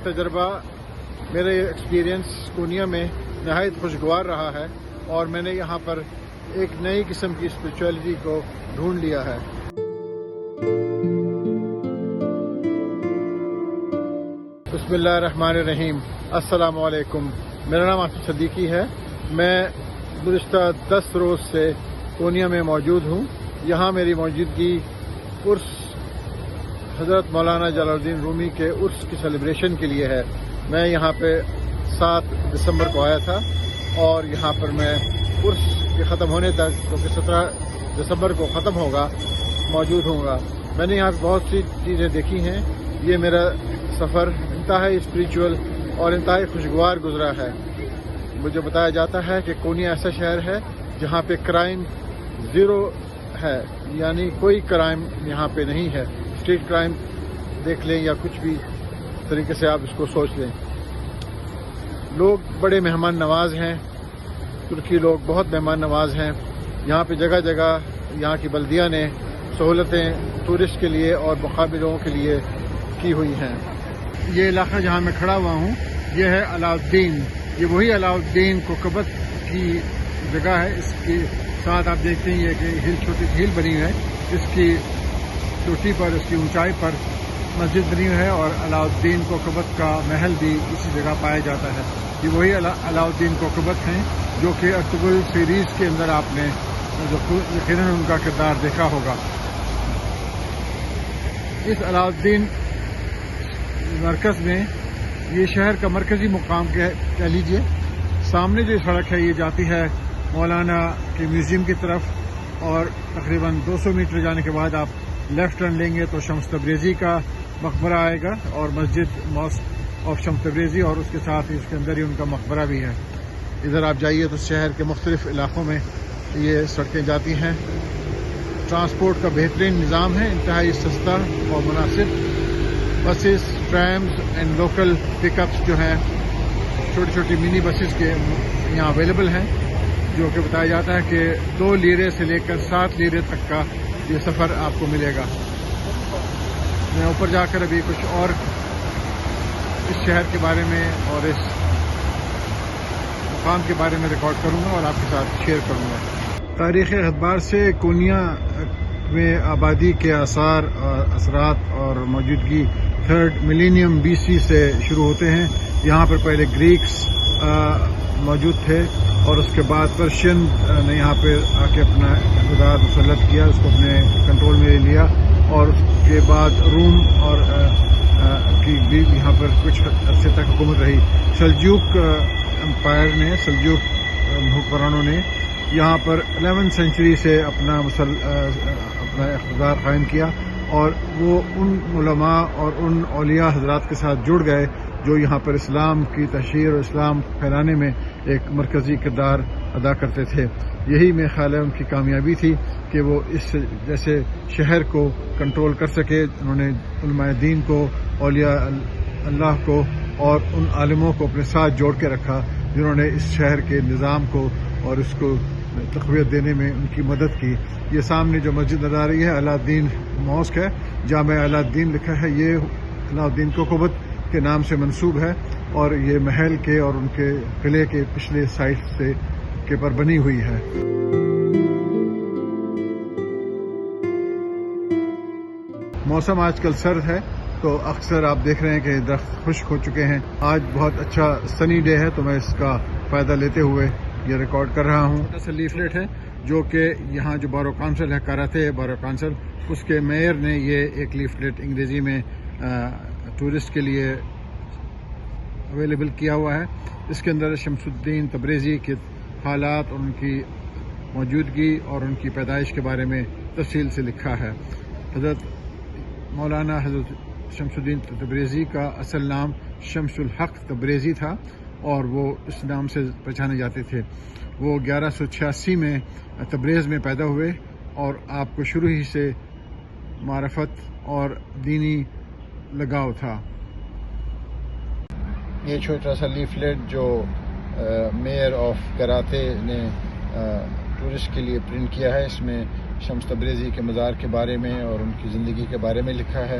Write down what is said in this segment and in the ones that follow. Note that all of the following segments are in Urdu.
تجربہ، میرا یہ ایکسپیرینس کونیا میں نہایت خوشگوار رہا ہے، اور میں نے یہاں پر ایک نئی قسم کی اسپریچولیٹی کو ڈھونڈ لیا ہے۔ بسم اللہ الرحمن الرحیم، السلام علیکم۔ میرا نام صدیقی ہے۔ میں گزشتہ 10 روز سے کونیا میں موجود ہوں۔ یہاں میری موجودگی عرس حضرت مولانا جلالالدین رومی کے عرس کی سیلیبریشن کے لیے ہے۔ میں یہاں پہ 7 دسمبر کو آیا تھا، اور یہاں پر میں عرس کے ختم ہونے تک، کیونکہ 17 دسمبر کو ختم ہوگا، موجود ہوں گا۔ میں نے یہاں بہت سی چیزیں دیکھی ہیں۔ یہ میرا سفر انتہائی اسپریچول اور انتہائی خوشگوار گزرا ہے۔ مجھے بتایا جاتا ہے کہ کونیا ایسا شہر ہے جہاں پہ کرائم زیرو ہے، یعنی کوئی کرائم یہاں پہ نہیں ہے۔ اسٹریٹ کرائم دیکھ لیں یا کچھ بھی طریقے سے آپ اس کو سوچ لیں۔ لوگ بڑے مہمان نواز ہیں، ترکی لوگ بہت مہمان نواز ہیں۔ یہاں پہ جگہ جگہ یہاں کی بلدیہ نے سہولتیں ٹورسٹ کے لیے اور مقامی لوگوں کے لیے کی ہوئی ہیں۔ یہ علاقہ جہاں میں کھڑا ہوا ہوں، یہ ہے علاؤالدین۔ یہ وہی علاؤالدین کوکبت کی جگہ ہے۔ اس کے ساتھ آپ دیکھتے ہیں یہ کہ چھوٹی جھیل بنی ہوئی ہے، اس کی چوٹی پر، اس کی اونچائی پر مسجد بنی ہوئی ہے، اور علاؤالدین کوکبت کا محل بھی اسی جگہ پایا جاتا ہے۔ یہ وہی علاؤالدین کوکبت ہیں جو کہ ارطغرل سیریز کے اندر آپ نے یقیناً ان کا کردار دیکھا ہوگا۔ اس علاؤالدین مرکز میں، یہ شہر کا مرکزی مقام کہہ لیجئے۔ سامنے جو سڑک ہے یہ جاتی ہے مولانا کے میوزیم کی طرف، اور تقریباً 200 میٹر جانے کے بعد آپ لیفٹ ٹرن لیں گے تو شمس تبریزی کا مقبرہ آئے گا، اور مسجد آف شمس تبریزی، اور اس کے ساتھ اس کے اندر ہی ان کا مقبرہ بھی ہے۔ ادھر آپ جائیے تو شہر کے مختلف علاقوں میں یہ سڑکیں جاتی ہیں۔ ٹرانسپورٹ کا بہترین نظام ہے، انتہائی سستا اور مناسب۔ Buses, trams and local pickups جو ہیں، چھوٹی چھوٹی منی بسز کے یہاں اویلیبل ہیں، جو کہ بتایا جاتا ہے کہ 2 لیرے سے لے کر 7 لیرے تک کا یہ سفر آپ کو ملے گا۔ میں اوپر جا کر ابھی کچھ اور اس شہر کے بارے میں اور اس مقام کے بارے میں ریکارڈ کروں گا اور آپ کے ساتھ شیئر کروں گا۔ تاریخ اعتبار سے کونیا میں آبادی کے آثار، اثرات اور موجودگی 3rd ملینیم BC سے شروع ہوتے ہیں۔ یہاں پر پہلے گریکس موجود تھے، اور اس کے بعد پرشین نے یہاں پہ آ کے اپنا اقتدار مسلط کیا، اس کو اپنے کنٹرول میں لے لیا، اور اس کے بعد روم اور کی بھی یہاں پر کچھ عرصے تک حکومت رہی۔ سلجوک امپائر نے، سلجوک حکمرانوں نے یہاں پر 11 سینچری سے اپنا اقتدار قائم کیا، اور وہ ان علماء اور ان اولیاء حضرات کے ساتھ جڑ گئے جو یہاں پر اسلام کی تشہیر اور اسلام پھیلانے میں ایک مرکزی کردار ادا کرتے تھے۔ یہی میرے خیال ہے ان کی کامیابی تھی کہ وہ اس جیسے شہر کو کنٹرول کر سکے۔ انہوں نے علماء دین کو، اولیاء اللہ کو اور ان عالموں کو اپنے ساتھ جوڑ کے رکھا جنہوں نے اس شہر کے نظام کو اور اس کو تقویت دینے میں ان کی مدد کی۔ یہ سامنے جو مسجد نظر آ رہی ہے علauddin ماسک ہے، جامع علauddin لکھا ہے۔ یہ علauddin کوکبت کے نام سے منسوب ہے، اور یہ محل کے اور ان کے قلعے کے پچھلے سائٹ سے کے پر بنی ہوئی ہے۔ موسم آج کل سرد ہے، تو اکثر آپ دیکھ رہے ہیں کہ درخت خشک ہو چکے ہیں۔ آج بہت اچھا سنی ڈے ہے، تو میں اس کا فائدہ لیتے ہوئے یہ ریکارڈ کر رہا ہوں۔ چھوٹا سا لیفلیٹ ہے جو کہ یہاں جو بارو کونسل ہے، کراتے بارو کونسل، اس کے میئر نے یہ ایک لیفلیٹ انگریزی میں ٹورسٹ کے لیے اویلیبل کیا ہوا ہے۔ اس کے اندر شمس الدین تبریزی کے حالات اور ان کی موجودگی اور ان کی پیدائش کے بارے میں تفصیل سے لکھا ہے۔ حضرت مولانا حضرت شمس الدین تبریزی کا اصل نام شمس الحق تبریزی تھا، اور وہ اس نام سے پہچانے جاتے تھے۔ وہ 1186 میں تبریز میں پیدا ہوئے، اور آپ کو شروع ہی سے معرفت اور دینی لگاؤ تھا۔ یہ چھوٹا سا لیفلیٹ جو میئر آف کراتے نے ٹورسٹ کے لیے پرنٹ کیا ہے، اس میں شمس تبریزی کے مزار کے بارے میں اور ان کی زندگی کے بارے میں لکھا ہے۔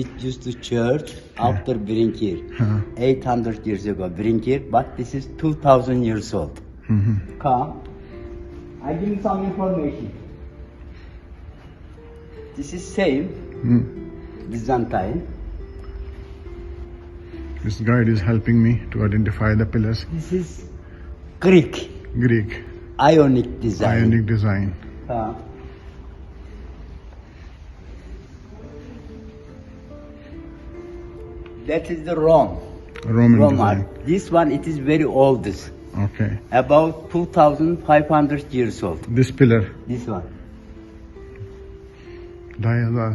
it used to church after Brinkir, 800 years ago Brinkir, but this is 2000 years old. Come, I give you some information. This is same Byzantine. This guide is helping me to identify the pillars. This is Greek. Ionic design. That is the Roman design. This one it is very oldest. Okay. About 2500 years old. This pillar. This one. 2500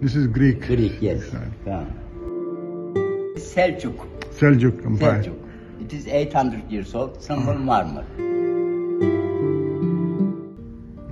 This is Greek. Yes. Seljuk Empire. It is 800 years old. Symbol marmar.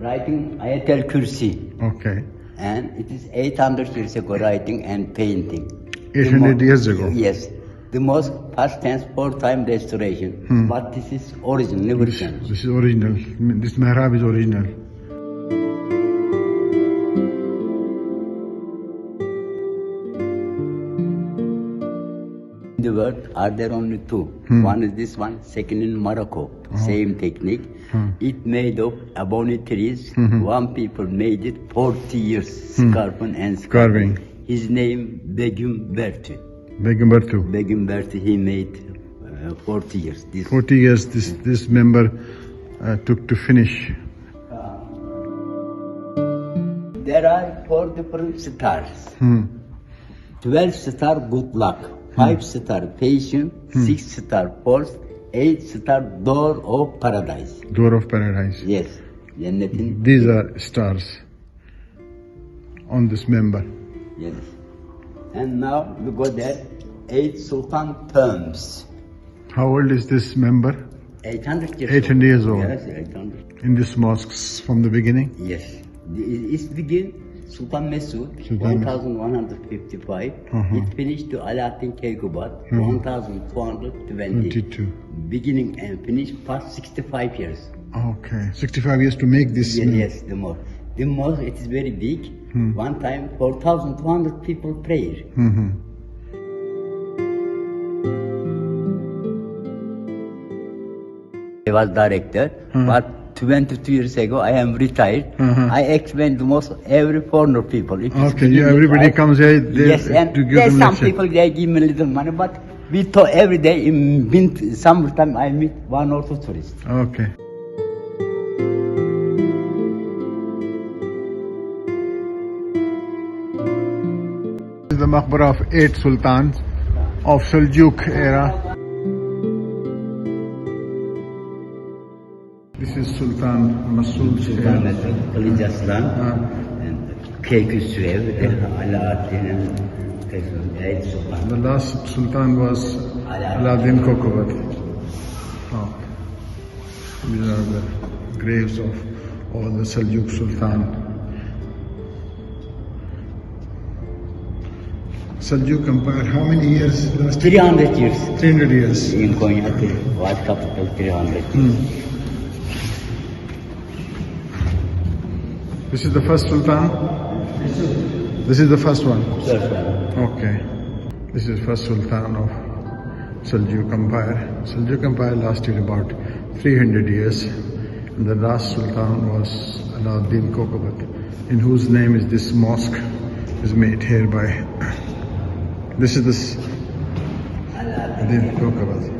Writing Ayatul Kursi. Okay. And it is 800 years ago writing and painting. 800 years ago. Yes. The mosque past tense 4 time restoration, but this is original, never changed. This is original. This mihrab is original. In the world are there only two. One is this one, second in Morocco. Same technique. It made of ebony trees. One people made it 40 years carving. His name Begum Bertu. Begum Bertu, he made 40 years. 40 years this member took to finish. There are 4 different stars. 12 star good luck, 5 star patience, 6 star force, 8 star door of paradise. Door of paradise. Yes. These are stars on this member. Yes. And now we go there, 8 Sultan tombs. How old is this member? 800 years 800 years old. Yes, 800. In this mosque from the beginning? Yes. It began Sultan Mesud, 1155. It finished to Allauddin Kuokabet, 1222. Beginning and finish past 65 years. Okay, 65 years to make this. Yes, the mosque. The mosque, it is very big. One time, 4,200 people pray. I was director, but 22 years ago I am retired. I explain the mosque every foreigner people. Everybody comes here. Yes, and there's some people they give me little money, but we talk every day. In summertime I meet 1 or 2 tourists. Okay. This is the maqbara of 8 sultans of Seljuk era. This is Sultan Masud. Keyhusrev Allauddin Sultan. The last Sultan was Allauddin Kuokabet. Oh. These are the graves of all the Seljuk Sultan. Seljuk Empire, how many years? 300 years. 300 years. In Konya, what capital 300 years. This is the first Sultan? This is the first one? First one. Okay. This is first Sultan of Seljuk Empire. Seljuk Empire lasted about 300 years. And the last Sultan was Allauddin Kuokabet, in whose name is this mosque is made here by. This is this Allauddin Kuokabet.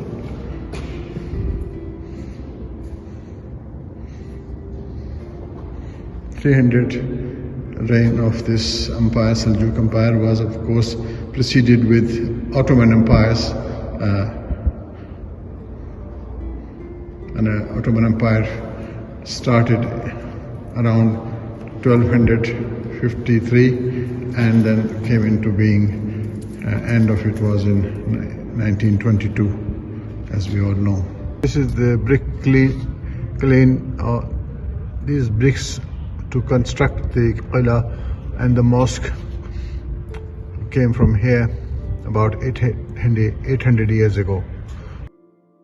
Reign of this empire, Seljuk Empire, was of course preceded with Ottoman empires, and Ottoman Empire started around 1253 and then came into being. End of it was in 1922, as we all know. This is the brick clean. These bricks to construct the qil'ah and the mosque came from here about 800 years ago.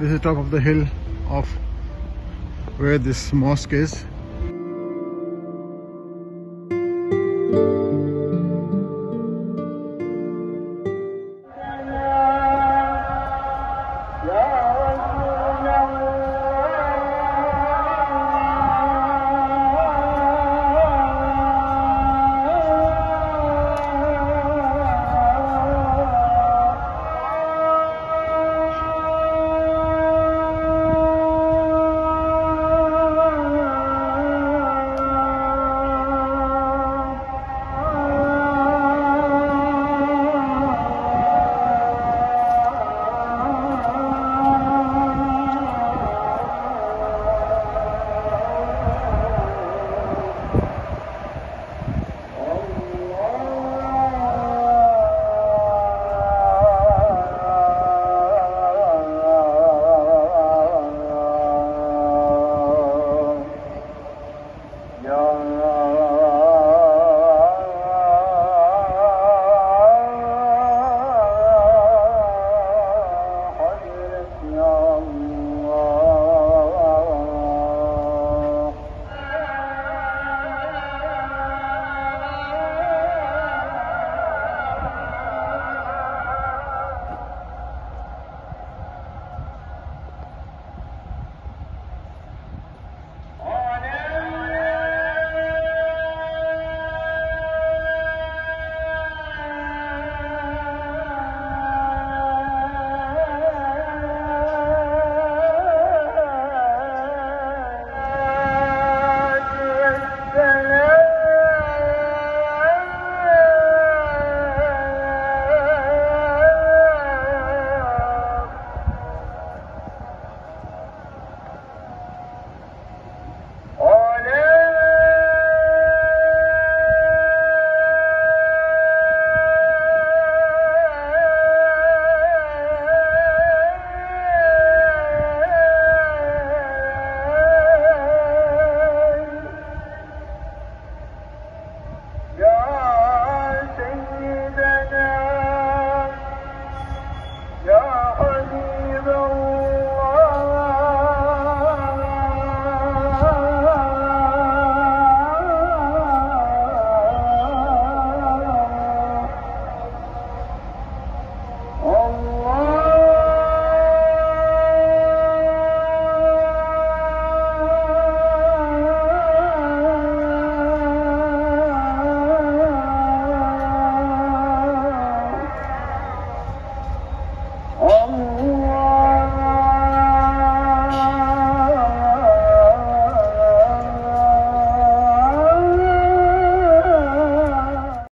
This is top of the hill of where this mosque is.